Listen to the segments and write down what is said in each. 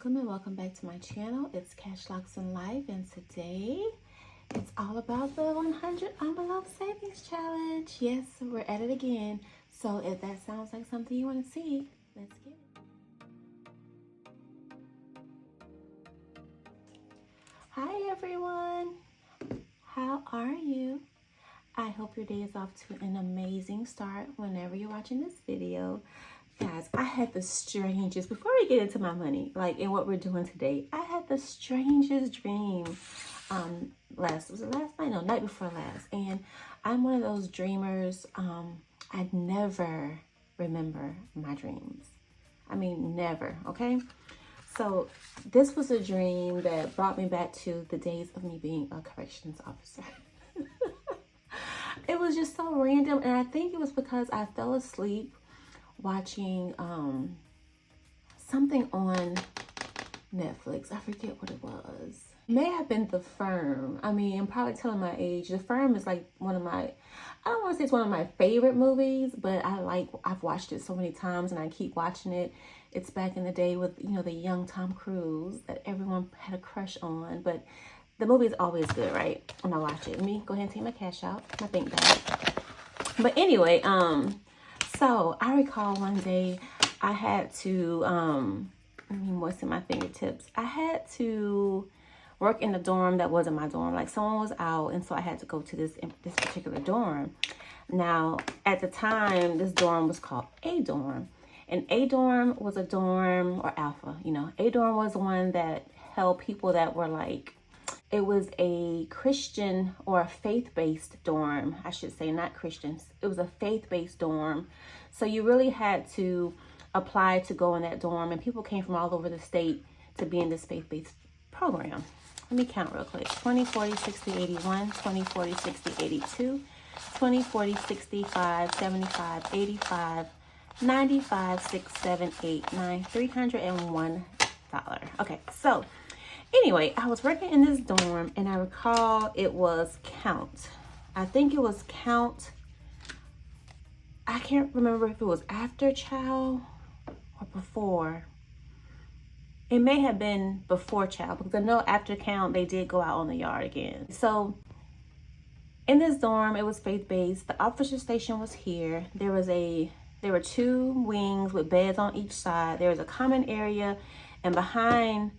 Welcome and welcome back to my channel. It's Cash Locks and Life, and today it's all about the 100 envelope savings challenge. Yes, we're at it again. So if that sounds like something you want to see, let's get it. Hi everyone, how are you? I hope your day is off to an amazing start whenever you're watching this video. Guys, I had the strangest, before we get into my money, like in what we're doing today, I had the strangest dream was it last night? No, night before last. And I'm one of those dreamers, I never remember my dreams. I mean, never, okay? So this was a dream that brought me back to the days of me being a corrections officer. It was just so random, and I think it was because I fell asleep watching something on Netflix. I forget what it was. It may have been The Firm. I mean, I'm probably telling my age. The Firm is like one of my, I don't want to say it's one of my favorite movies, but I've watched it so many times and I keep watching it. It's back in the day with, you know, the young Tom Cruise that everyone had a crush on, but the movie is always good, right? When I watch it. Let me go ahead and take my cash out, my bank bag. But anyway, so I recall one day I had to, let me moisten my fingertips. I had to work in a dorm that wasn't my dorm. Like someone was out, and so I had to go to this particular dorm. Now, at the time, this dorm was called A dorm. And A dorm was a dorm, or Alpha, you know. A dorm was one that held people that were like, it was a Christian or a faith-based dorm, I should say, not Christians. It was a faith-based dorm. So you really had to apply to go in that dorm, and people came from all over the state to be in this faith-based program. Let me count real quick. 20, 40, 60, 81, 20, 40, 60, 82, 20, 40, 65, 75, 85, 95, 6, 7, 8, 9, $301. Okay, so anyway, I was working in this dorm, and I recall it was Count. I think it was Count. I can't remember if it was after Chow or before. It may have been before Chow, because I know after Count, they did go out on the yard again. So in this dorm, it was faith-based. The officer station was here. There were two wings with beds on each side. There was a common area, and behind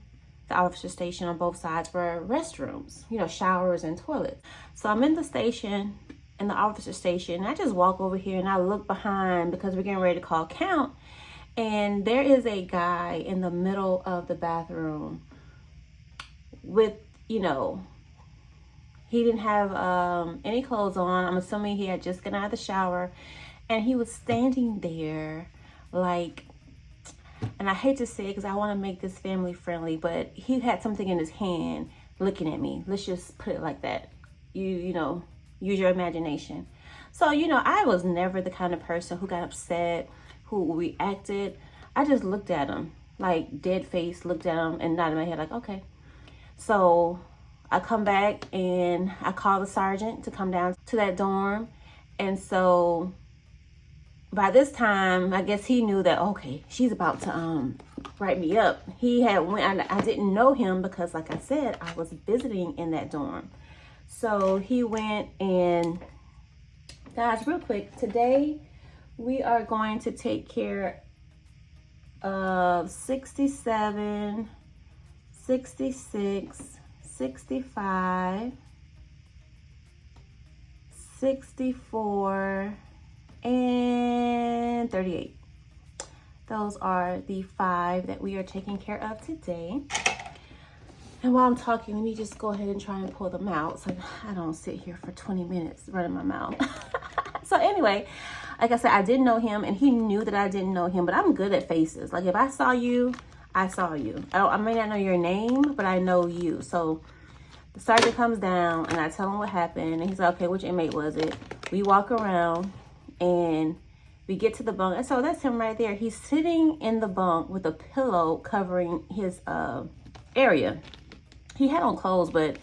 the officer station on both sides were restrooms, you know, showers and toilets. So I'm in the station, in the officer station, and I just walk over here and I look behind because we're getting ready to call count. And there is a guy in the middle of the bathroom with, you know, he didn't have any clothes on. I'm assuming he had just gotten out of the shower, and he was standing there like, and I hate to say it because I want to make this family friendly, but he had something in his hand looking at me. Let's just put it like that. You know, use your imagination. So, you know, I was never the kind of person who got upset, who reacted. I just looked at him, like dead face, looked at him and nodded my head like, okay. So I come back and I call the sergeant to come down to that dorm. And so by this time, I guess he knew that, okay, she's about to write me up. He had I didn't know him because, like I said, I was visiting in that dorm. So he went, and guys, real quick, today we are going to take care of 67, 66, 65, 64, and 38. Those are the 5 that we are taking care of today. And while I'm talking, let me just go ahead and try and pull them out so I don't sit here for 20 minutes running my mouth. So anyway, like I said, I didn't know him, and he knew that I didn't know him, but I'm good at faces. Like if I saw you, I saw you. I may not know your name, but I know you. So the sergeant comes down, and I tell him what happened, and he's like, okay, which inmate was it? We walk around, and we get to the bunk, and so that's him right there. He's sitting in the bunk with a pillow covering his area. He had on clothes, but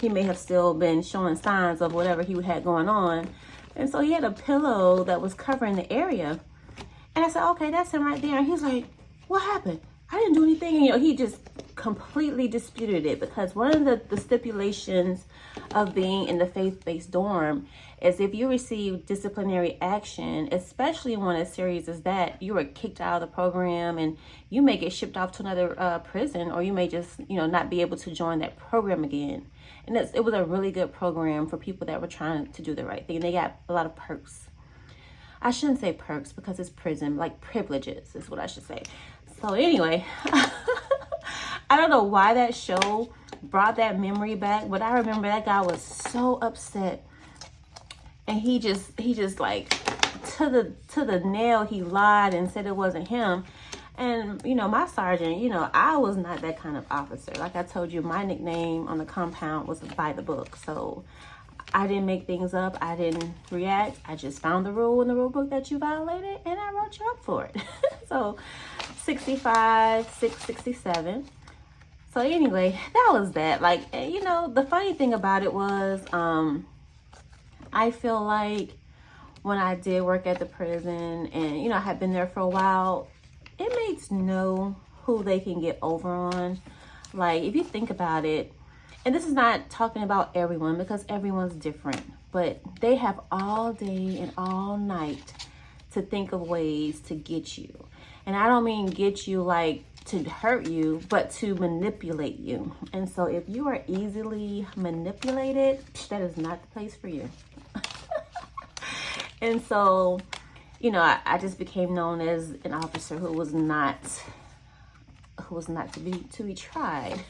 he may have still been showing signs of whatever he had going on. And so he had a pillow that was covering the area. And I said, okay, that's him right there. And he was like, what happened? I didn't do anything. And, you know, he just completely disputed it, because one of the stipulations of being in the faith-based dorm is if you receive disciplinary action, especially one as serious as that, you are kicked out of the program and you may get shipped off to another prison, or you may just, you know, not be able to join that program again. And it was a really good program for people that were trying to do the right thing. They got a lot of perks. I shouldn't say perks because it's prison, like privileges is what I should say. So anyway, I don't know why that show brought that memory back, but I remember that guy was so upset, and he just like to the nail, he lied and said it wasn't him. And you know, my sergeant, you know, I was not that kind of officer. Like I told you, my nickname on the compound was by the book. So I didn't make things up. I didn't react. I just found the rule in the rule book that you violated, and I wrote you up for it. So 65, 667. So anyway, that was that. Like, you know, the funny thing about it was, I feel like when I did work at the prison and, you know, I had been there for a while, inmates know who they can get over on. Like, if you think about it, and this is not talking about everyone because everyone's different, but they have all day and all night to think of ways to get you. And I don't mean get you like to hurt you, but to manipulate you. And so if you are easily manipulated, that is not the place for you. And so, you know, I just became known as an officer who was not to be tried.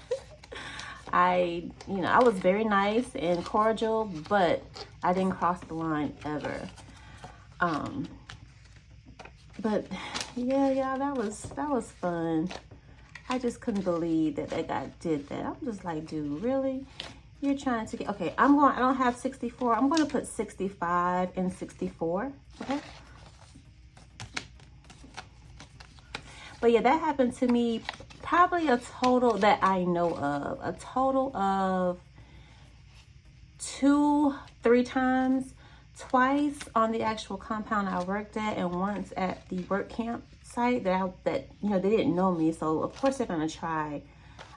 I was very nice and cordial, but I didn't cross the line ever. But yeah, that was fun. I just couldn't believe that guy did that. I'm just like, dude, really? You're trying to get, okay, I don't have 64. I'm going to put 65 and 64, okay? But yeah, that happened to me probably a total that I know of. A total of 2-3 times. Twice on the actual compound I worked at, and once at the work camp site that you know, they didn't know me, so of course they're gonna try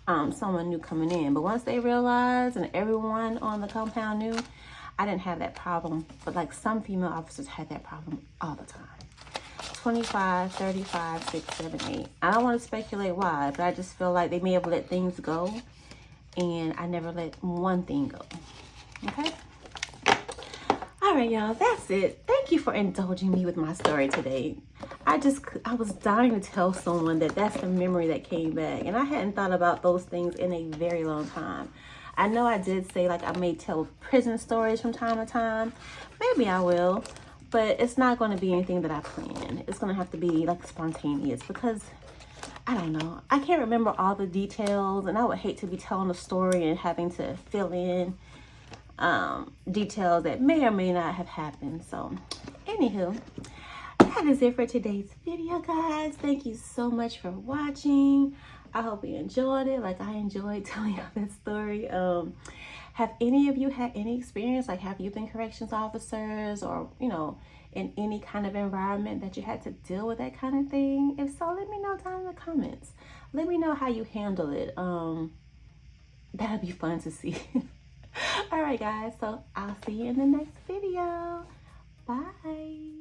someone new coming in. But once they realized and everyone on the compound knew, I didn't have that problem. But like some female officers had that problem all the time. 25, 35, 6, 7, 8. I don't want to speculate why, but I just feel like they may have let things go, and I never let one thing go. Okay. All right, y'all, that's it. Thank you for indulging me with my story today. I was dying to tell someone that that's the memory that came back, and I hadn't thought about those things in a very long time. I know I did say like I may tell prison stories from time to time. Maybe I will, but it's not going to be anything that I plan. It's going to have to be like spontaneous, because I don't know. I can't remember all the details, and I would hate to be telling a story and having to fill in details that may or may not have happened. So anywho, that is it for today's video, guys. Thank you so much for watching. I hope you enjoyed it like I enjoyed telling y'all that story. Have any of you had any experience, like have you been corrections officers, or you know, in any kind of environment that you had to deal with that kind of thing? If so, let me know down in the comments. Let me know how you handle it. That'd be fun to see. All right, guys, so I'll see you in the next video. Bye.